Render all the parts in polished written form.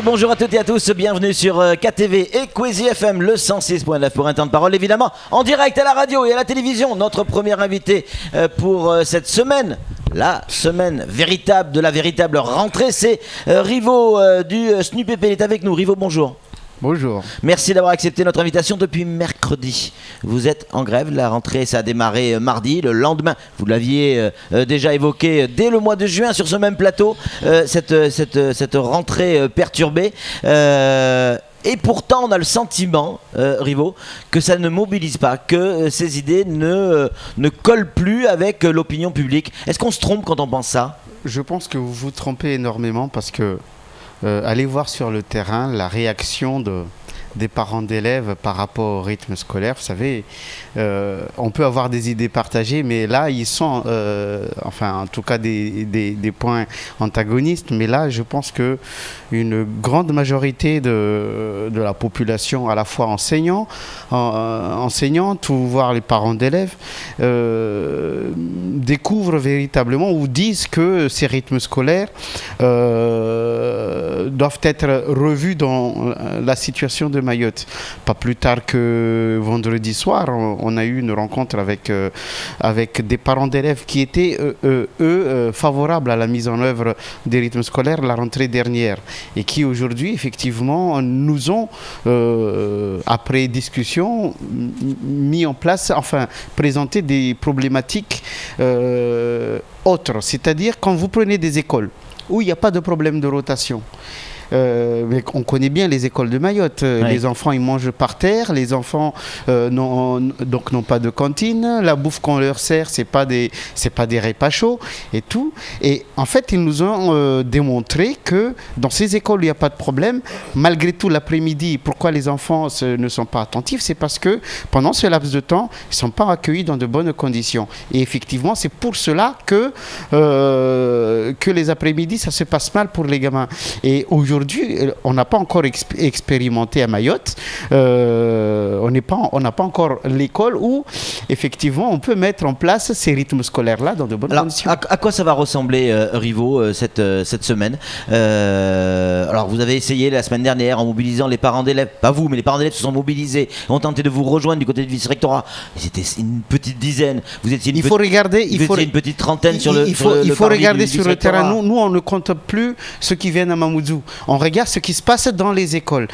Bonjour à toutes et à tous, bienvenue sur KTV et Kwezi FM, le 106.9 pour un temps de parole, évidemment, en direct à la radio et à la télévision. Notre premier invité pour cette semaine, la semaine véritable de la véritable rentrée, c'est Rivo du SNUPP. Il est avec nous. Rivo, bonjour. Bonjour. Merci d'avoir accepté notre invitation depuis mercredi. Vous êtes en grève, la rentrée ça a démarré mardi, le lendemain, vous l'aviez déjà évoqué dès le mois de juin sur ce même plateau, cette rentrée perturbée. Et pourtant, on a le sentiment, Rivo, que ça ne mobilise pas, que ces idées ne collent plus avec l'opinion publique. Est-ce qu'on se trompe quand on pense ça ? Je pense que vous vous trompez énormément parce que allez voir sur le terrain la réaction des parents d'élèves par rapport au rythme scolaire. Vous savez, on peut avoir des idées partagées, mais là, ils sont, enfin, en tout cas, des points antagonistes. Mais là, je pense qu'une grande majorité de la population, à la fois enseignantes, ou voire les parents d'élèves, découvrent véritablement ou disent que ces rythmes scolaires doivent être revus dans la situation de Mayotte. Pas plus tard que vendredi soir, on a eu une rencontre avec des parents d'élèves qui étaient, favorables à la mise en œuvre des rythmes scolaires la rentrée dernière et qui aujourd'hui, effectivement, nous ont, après discussion, mis en place, enfin, présenté des problématiques autres. C'est-à-dire, quand vous prenez des écoles où il n'y a pas de problème de rotation, mais on connaît bien les écoles de Mayotte. Oui. Les enfants, ils mangent par terre. Les enfants n'ont pas de cantine. La bouffe qu'on leur sert, c'est pas des repas chauds et tout. Et en fait, ils nous ont démontré que dans ces écoles où il n'y a pas de problème, malgré tout l'après-midi, pourquoi les enfants ne sont pas attentifs, c'est parce que pendant ce laps de temps, ils ne sont pas accueillis dans de bonnes conditions. Et effectivement, c'est pour cela que les après-midi, ça se passe mal pour les gamins. Et aujourd'hui, on n'a pas encore expérimenté à Mayotte. On n'a pas encore l'école où, effectivement, on peut mettre en place ces rythmes scolaires-là dans de bonnes conditions. À quoi ça va ressembler, Rivo, cette semaine Alors, vous avez essayé la semaine dernière en mobilisant les parents d'élèves. Pas vous, mais les parents d'élèves se sont mobilisés, ont tenté de vous rejoindre du côté du vice-rectorat. C'était une petite dizaine. Vous étiez une petite trentaine sur le. Il faut regarder sur le terrain. Nous, on ne compte plus ceux qui viennent à Mamoudzou. On regarde ce qui se passe dans les écoles.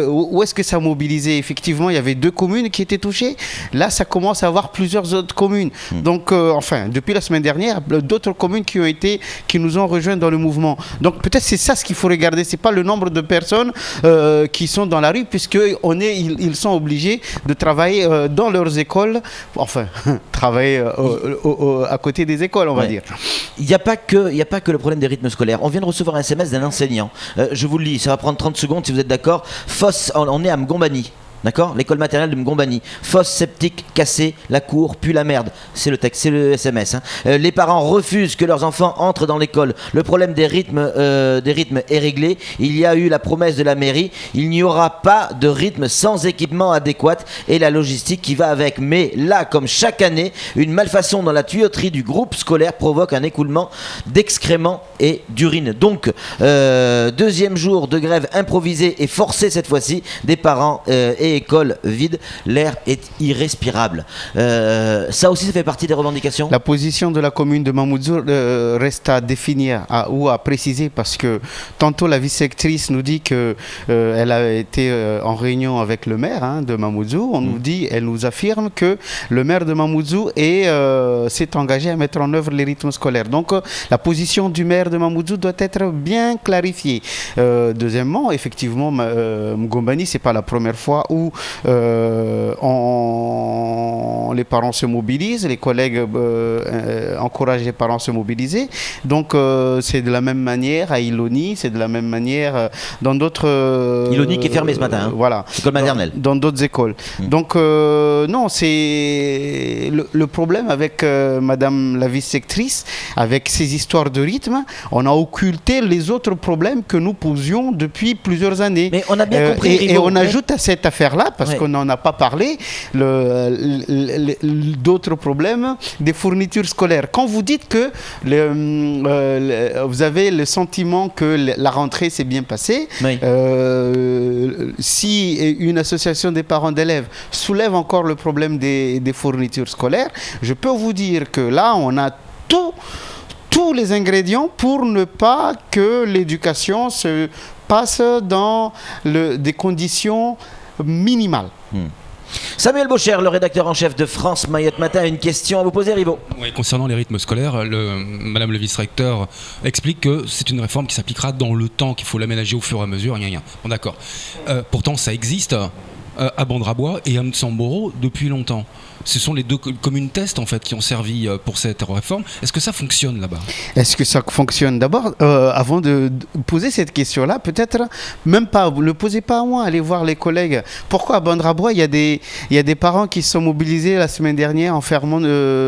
Où est-ce que ça a mobilisé ? Effectivement, il y avait 2 communes qui étaient touchées. Là, ça commence à avoir plusieurs autres communes. Donc, depuis la semaine dernière, d'autres communes qui nous ont rejoints dans le mouvement. Donc, peut-être c'est ça ce qu'il faut regarder. C'est pas le nombre de personnes qui sont dans la rue, ils sont obligés de travailler dans leurs écoles. Enfin, travailler à côté des écoles, on va dire. Il n'y a pas que le problème des rythmes scolaires. On vient de recevoir un SMS d'un enseignant. Je vous le lis, ça va prendre 30 secondes si vous êtes d'accord. Fosse, on est à Mgombani. D'accord ? L'école maternelle de Mgombani. Fosse septique cassée, la cour pue la merde. C'est le texte, c'est le SMS. Les parents refusent que leurs enfants entrent dans l'école. Le problème des rythmes est réglé. Il y a eu la promesse de la mairie. Il n'y aura pas de rythme sans équipement adéquat et la logistique qui va avec. Mais là, comme chaque année, une malfaçon dans la tuyauterie du groupe scolaire provoque un écoulement d'excréments et d'urine. Donc, deuxième jour de grève improvisée et forcée cette fois-ci des parents et écoles vides, l'air est irrespirable. Ça aussi, ça fait partie des revendications ? La position de la commune de Mamoudzou reste à définir ou à préciser parce que tantôt la vice-rectrice nous dit qu'elle a été en réunion avec le maire de Mamoudzou. Elle nous affirme que le maire de Mamoudzou s'est engagé à mettre en œuvre les rythmes scolaires. Donc la position du maire de Mamoudzou doit être bien clarifiée. Deuxièmement, effectivement, Mgombani, c'est pas la première fois où où les parents se mobilisent, les collègues encouragent les parents à se mobiliser. Donc c'est de la même manière à Iloni, c'est de la même manière dans d'autres... Iloni qui est fermé ce matin, hein. Voilà. École maternelle. Dans d'autres écoles. Donc non, c'est le problème avec Madame la vice-sectrice, avec ces histoires de rythme, on a occulté les autres problèmes que nous posions depuis plusieurs années. Mais on a bien compris. Et on ajoute à cette affaire-là, parce qu'on n'en a pas parlé, d'autres problèmes des fournitures scolaires. Quand vous dites que vous avez le sentiment que la rentrée s'est bien passée, si une association des parents d'élèves soulève encore le problème des fournitures scolaires, je peux vous dire que là, on a tous les ingrédients pour ne pas que l'éducation se passe dans des conditions minimales. Samuel Baucher, le rédacteur en chef de France Mayotte Matin, a une question à vous poser, Rivo. Oui, concernant les rythmes scolaires, Madame le vice-recteur explique que c'est une réforme qui s'appliquera dans le temps, qu'il faut l'aménager au fur et à mesure. Bon, d'accord. Pourtant, ça existe à Bandrabois et à Mtsamboro depuis longtemps. Ce sont les deux communes tests en fait qui ont servi pour cette réforme. Est-ce que ça fonctionne là-bas ? Est-ce que ça fonctionne ? D'abord, avant de poser cette question-là, peut-être même pas, ne le posez pas à moi, allez voir les collègues. Pourquoi à Bandrabois, il y a des parents qui se sont mobilisés la semaine dernière en fermant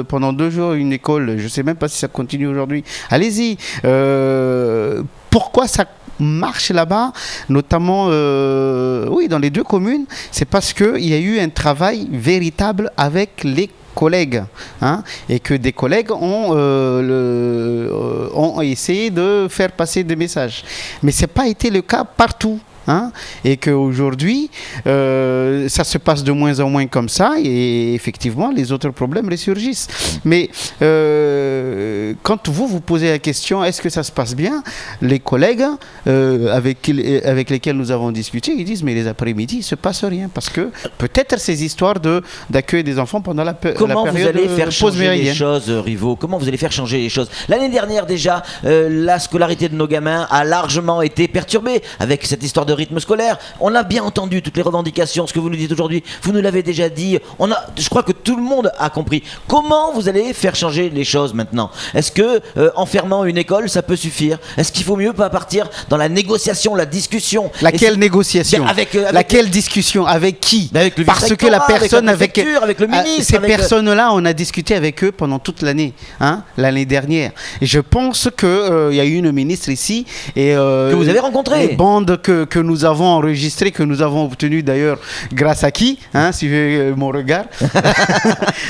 pendant 2 jours une école. Je ne sais même pas si ça continue aujourd'hui. Allez-y. Pourquoi ça marche là-bas, notamment dans les 2 communes, c'est parce qu'il y a eu un travail véritable avec les collègues, et que des collègues ont essayé de faire passer des messages. Mais ce n'a pas été le cas partout. Et qu'aujourd'hui, ça se passe de moins en moins comme ça, et effectivement, les autres problèmes ressurgissent. Mais quand vous posez la question, est-ce que ça se passe bien ? Les collègues avec lesquels nous avons discuté, ils disent, mais les après-midi, il ne se passe rien, parce que peut-être ces histoires d'accueil des enfants pendant la période Comment vous allez faire changer les post-méridienne. choses, Rivo ? Comment vous allez faire changer les choses ? L'année dernière déjà, la scolarité de nos gamins a largement été perturbée avec cette histoire de rythme scolaire. On a bien entendu toutes les revendications, ce que vous nous dites aujourd'hui, vous nous l'avez déjà dit, je crois que tout le monde a compris. Comment vous allez faire changer les choses maintenant ? Est-ce que en fermant une école, ça peut suffire ? Est-ce qu'il faut mieux pas partir dans la négociation, la discussion ? Laquelle négociation ? Laquelle discussion ? Avec qui ? Avec le Parce que la personne avec le ministre, ces personnes-là, on a discuté avec eux pendant toute l'année, l'année dernière. Et je pense qu'il y a eu une ministre ici et que vous avez rencontré. Les bandes que nous avons enregistrées, que nous avons obtenues d'ailleurs grâce à qui, suivez mon regard.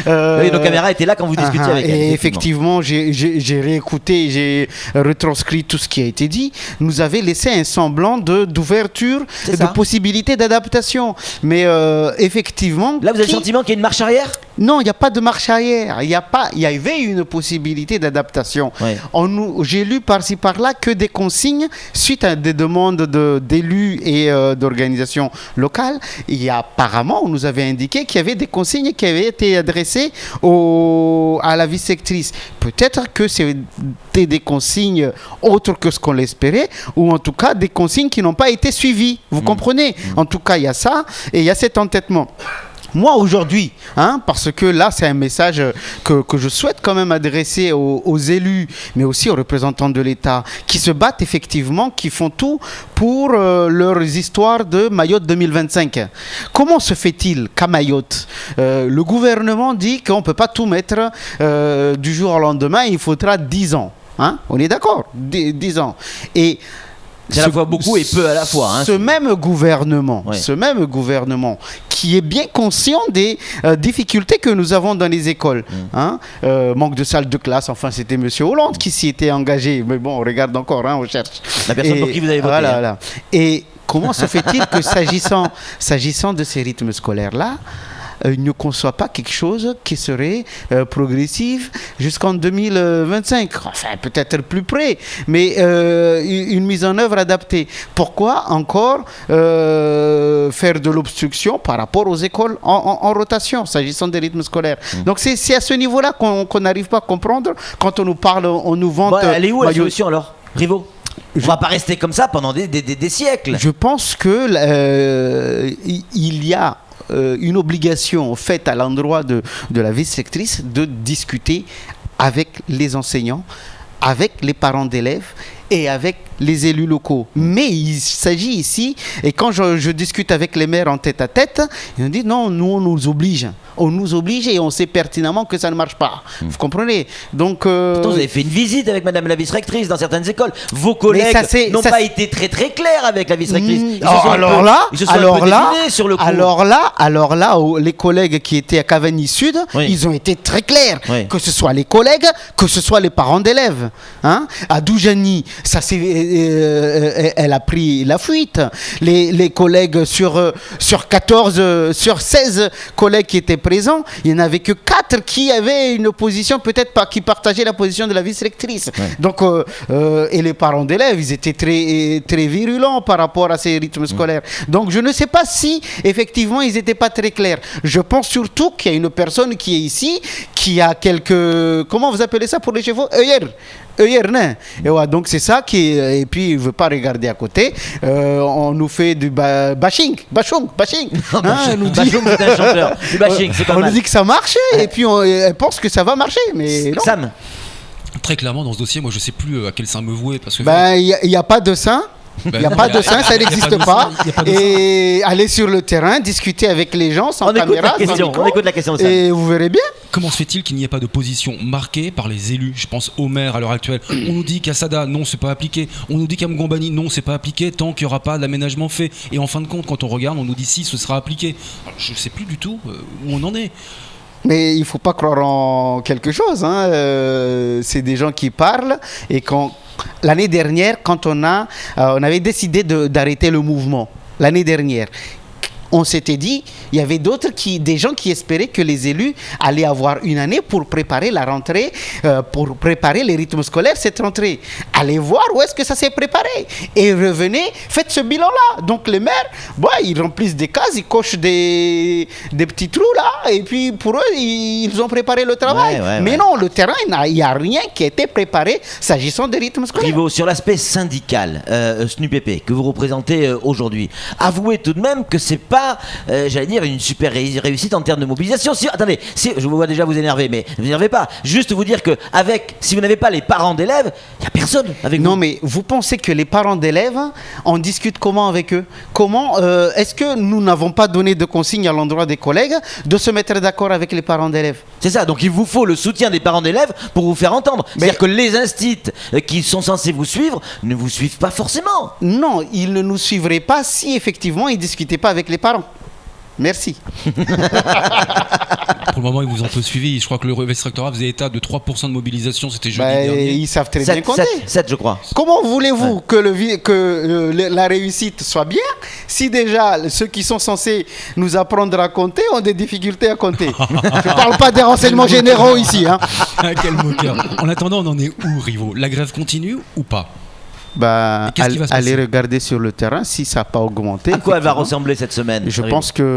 Oui, nos caméras étaient là quand vous discutiez avec elle. Et effectivement, j'ai réécouté, j'ai retranscrit tout ce qui a été dit. Nous avait laissé un semblant d'ouverture, de possibilité d'adaptation. Mais effectivement... Là, vous avez le sentiment qu'il y a une marche arrière ? Non, il n'y a pas de marche arrière. Il y avait une possibilité d'adaptation. Ouais. J'ai lu par-ci par-là que des consignes suite à des demandes d'élus et d'organisations locales. Apparemment, on nous avait indiqué qu'il y avait des consignes qui avaient été adressées à la vice-sectrice. Peut-être que c'était des consignes autres que ce qu'on l'espérait, ou en tout cas des consignes qui n'ont pas été suivies. Vous comprenez ? En tout cas, il y a ça et il y a cet entêtement. Moi, aujourd'hui, parce que là, c'est un message que je souhaite quand même adresser aux élus, mais aussi aux représentants de l'État, qui se battent effectivement, qui font tout pour leurs histoires de Mayotte 2025. Comment se fait-il qu'à Mayotte, le gouvernement dit qu'on ne peut pas tout mettre du jour au lendemain, il faudra 10 ans. On est d'accord ? 10 ans. Et c'est à la fois beaucoup et peu à la fois. Ce même gouvernement qui est bien conscient des difficultés que nous avons dans les écoles. Manque de salles de classe, enfin c'était M. Hollande qui s'y était engagé. Mais bon, on regarde encore, on cherche. La personne pour qui vous avez voté. Voilà. Et comment se fait-il que s'agissant de ces rythmes scolaires-là, ne conçoit pas quelque chose qui serait progressif jusqu'en 2025. Enfin, peut-être plus près, mais une mise en œuvre adaptée. Pourquoi encore faire de l'obstruction par rapport aux écoles en rotation, s'agissant des rythmes scolaires. Donc c'est à ce niveau-là qu'on n'arrive pas à comprendre quand on nous parle, on nous vante... Elle est où la solution alors, Rivo ? On va pas rester comme ça pendant des siècles. Je pense que il y a une obligation faite à l'endroit de la vice-rectrice de discuter avec les enseignants, avec les parents d'élèves et avec les élus locaux. Mais il s'agit ici, et quand je discute avec les maires en tête à tête, ils me disent non, nous on nous oblige. On nous oblige et on sait pertinemment que ça ne marche pas. Vous comprenez? Donc, Pourtant, vous avez fait une visite avec madame la vice-rectrice dans certaines écoles. Vos collègues n'ont pas été très très clairs avec la vice-rectrice. Alors là, les collègues qui étaient à Cavani Sud, oui, ils ont été très clairs. Oui. Que ce soit les collègues, que ce soit les parents d'élèves. Hein? À Doujani, elle a pris la fuite. Les collègues sur 16 collègues qui étaient présents, il n'y en avait que 4 qui avaient une position, peut-être pas, qui partageaient la position de la vice-rectrice. Ouais. Donc, et les parents d'élèves, ils étaient très, très virulents par rapport à ces rythmes scolaires. Donc, je ne sais pas si, effectivement, ils n'étaient pas très clairs. Je pense surtout qu'il y a une personne qui est ici, qui a quelques... Comment vous appelez ça pour les chevaux? Et ouais, donc c'est ça et puis il ne veut pas regarder à côté. On nous fait du bashing. On nous dit c'est un chanteur. Du bashing, c'est pas mal. On nous dit que ça marche et puis on pense que ça va marcher, mais non. Sam. Très clairement dans ce dossier, moi je sais plus à quel sein me vouer parce que. Il n'y a pas de sein. Il n'y a pas de sein, ça n'existe pas. Et aller sur le terrain, discuter avec les gens sans caméra, on écoute la question. Et vous verrez bien. Comment se fait-il qu'il n'y ait pas de position marquée par les élus? Je pense au maire à l'heure actuelle. On nous dit qu'à Sada, non, c'est pas appliqué. On nous dit qu'à Mgombani, non, c'est pas appliqué tant qu'il n'y aura pas d'aménagement fait. Et en fin de compte, quand on regarde, on nous dit si, ce sera appliqué. Alors, je ne sais plus du tout où on en est. Mais il ne faut pas croire en quelque chose. Hein. C'est des gens qui parlent et l'année dernière, quand on avait décidé d'arrêter le mouvement, l'année dernière, on s'était dit, il y avait des gens qui espéraient que les élus allaient avoir une année pour préparer la rentrée, pour préparer les rythmes scolaires cette rentrée. Allez voir où est-ce que ça s'est préparé. Et revenez, faites ce bilan-là. Donc les maires, ils remplissent des cases, ils cochent des petits trous là, et puis pour eux, ils ont préparé le travail. Mais non, le terrain, il n'y a rien qui a été préparé s'agissant des rythmes scolaires. Rivaux, sur l'aspect syndical, SNUPP, que vous représentez aujourd'hui, avouez tout de même que c'est pas j'allais dire une super réussite en termes de mobilisation. Attendez, je vous vois déjà vous énerver, mais ne vous énervez pas. Juste vous dire que si vous n'avez pas les parents d'élèves, il n'y a personne avec vous. Non, mais vous pensez que les parents d'élèves, on discute comment avec eux? Comment est-ce que nous n'avons pas donné de consignes à l'endroit des collègues de se mettre d'accord avec les parents d'élèves? C'est ça, donc il vous faut le soutien des parents d'élèves pour vous faire entendre. C'est-à-dire que les instituts qui sont censés vous suivre ne vous suivent pas forcément. Non, ils ne nous suivraient pas si effectivement ils ne discutaient pas avec les parents. Merci. Pour le moment, ils vous ont peu suivi. Je crois que le vice-rectorat faisait état de 3% de mobilisation. C'était jeudi dernier. Ils savent très bien compter. 7, je crois. Comment voulez-vous que la réussite soit bien si déjà ceux qui sont censés nous apprendre à compter ont des difficultés à compter? Je ne parle pas des renseignements généraux ici. Hein. Quel moqueur. En attendant, on en est où, Rivaux? La grève continue ou pas? Allez regarder sur le terrain si ça n'a pas augmenté. À quoi elle va ressembler cette semaine? Je pense que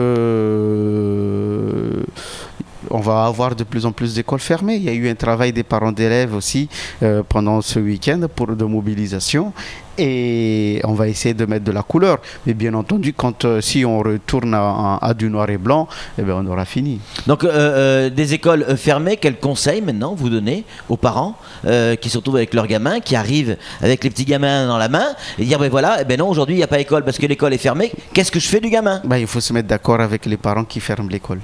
on va avoir de plus en plus d'écoles fermées. Il y a eu un travail des parents d'élèves aussi pendant ce week-end de mobilisation. Et on va essayer de mettre de la couleur. Mais bien entendu, si on retourne à du noir et blanc, on aura fini. Donc, des écoles fermées, quels conseils maintenant vous donnez aux parents qui se retrouvent avec leurs gamins, qui arrivent avec les petits gamins dans la main et dire non, aujourd'hui il n'y a pas école parce que l'école est fermée. Qu'est-ce que je fais du gamin? Il faut se mettre d'accord avec les parents qui ferment l'école.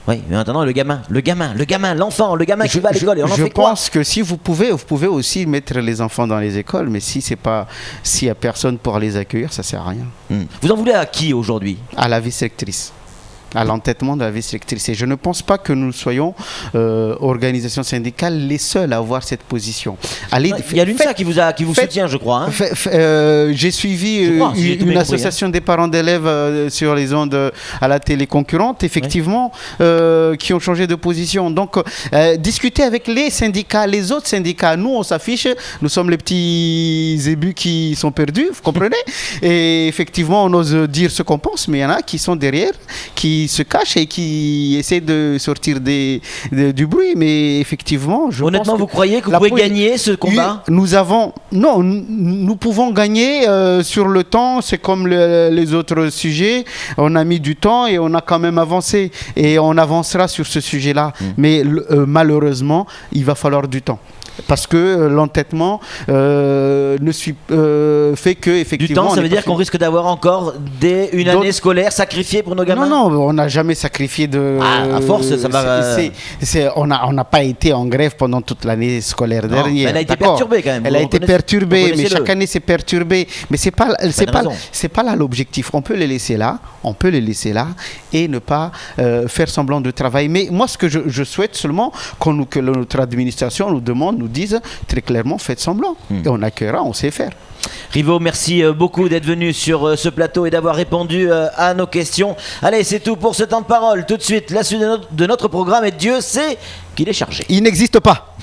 Oui, mais maintenant l'enfant, le gamin qui va à l'école, et on en fait quoi? Je pense que si vous pouvez aussi mettre les enfants dans les écoles, mais s'il n'y a personne pour les accueillir, ça ne sert à rien. Vous en voulez à qui aujourd'hui? À la vice-rectrice. À l'entêtement de la vice-rectrice. Et je ne pense pas que nous soyons, organisations syndicales, les seuls à avoir cette position. Il y a l'UNSA qui vous soutient, je crois. J'ai suivi une association des parents d'élèves sur les ondes à la télé concurrente, effectivement, qui ont changé de position. Donc, discuter avec les syndicats, les autres syndicats. Nous, on s'affiche, nous sommes les petits ébus qui sont perdus, vous comprenez? Et effectivement, on ose dire ce qu'on pense, mais il y en a qui sont derrière, qui qui se cachent et qui essaient de sortir du bruit. Mais effectivement, honnêtement, pense vous croyez que vous pouvez gagner ce combat? Nous pouvons gagner sur le temps. C'est comme les autres sujets. On a mis du temps et on a quand même avancé. Et on avancera sur ce sujet-là. Mais malheureusement, il va falloir du temps. Parce que l'entêtement fait que effectivement. Du temps, ça veut dire qu'on risque d'avoir encore une année scolaire sacrifiée pour nos gamins. Non, on n'a jamais sacrifié de. À force, ça va. On n'a pas été en grève pendant toute l'année scolaire dernière. Elle a été perturbée quand même. Elle a été perturbée, mais chaque année c'est perturbé. Mais c'est pas là l'objectif. On peut les laisser là, et ne pas faire semblant de travail. Mais moi, ce que je souhaite seulement que notre administration nous demande, nous dise très clairement, faites semblant. Et on accueillera, on sait faire. Rivo, merci beaucoup d'être venu sur ce plateau et d'avoir répondu à nos questions. Allez, c'est tout pour ce temps de parole. Tout de suite, la suite de notre programme, et Dieu sait qu'il est chargé. Il n'existe pas.